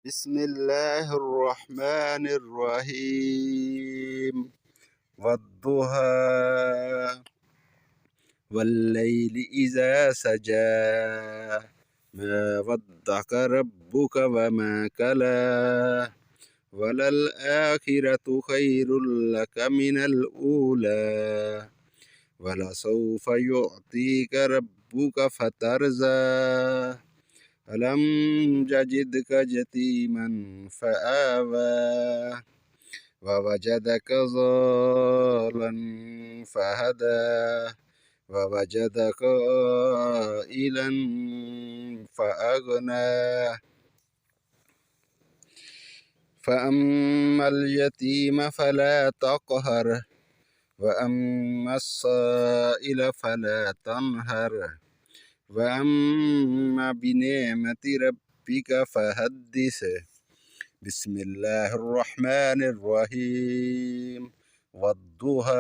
بسم الله الرحمن الرحيم والضحى والليل إذا سجى ما ودعك ربك وما كلى وللآخرة خير لك من الأولى ولسوف يعطيك ربك فترضى ألم يجدك يتيما فآوى ووجدك ضالا فهدى ووجدك عائلا فأغنى فأما اليتيم فلا تقهر وأما السائل فلا تنهر وأما بنعمة ربك فحدث بسم الله الرحمن الرحيم والضحى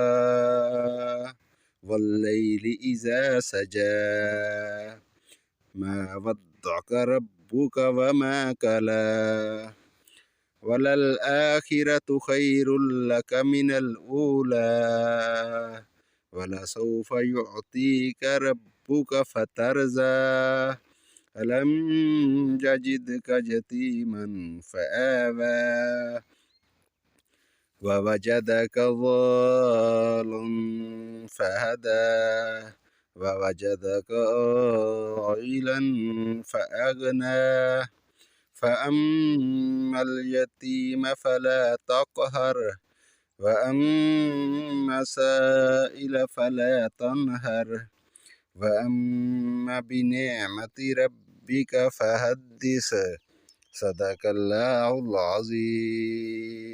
والليل إذا سجى ما ودعك ربك وما كلى وللآخرة خير لك من الأولى ولسوف يعطيك ربك فترضى ألم يجدك يتيما فآوى ووجدك ضالا فهدى ووجدك عائلا فأغنى فأما اليتيم فلا تقهر وأما السائل فلا تنهر وأما بنعمة ربك فحدث صدق الله العظيم.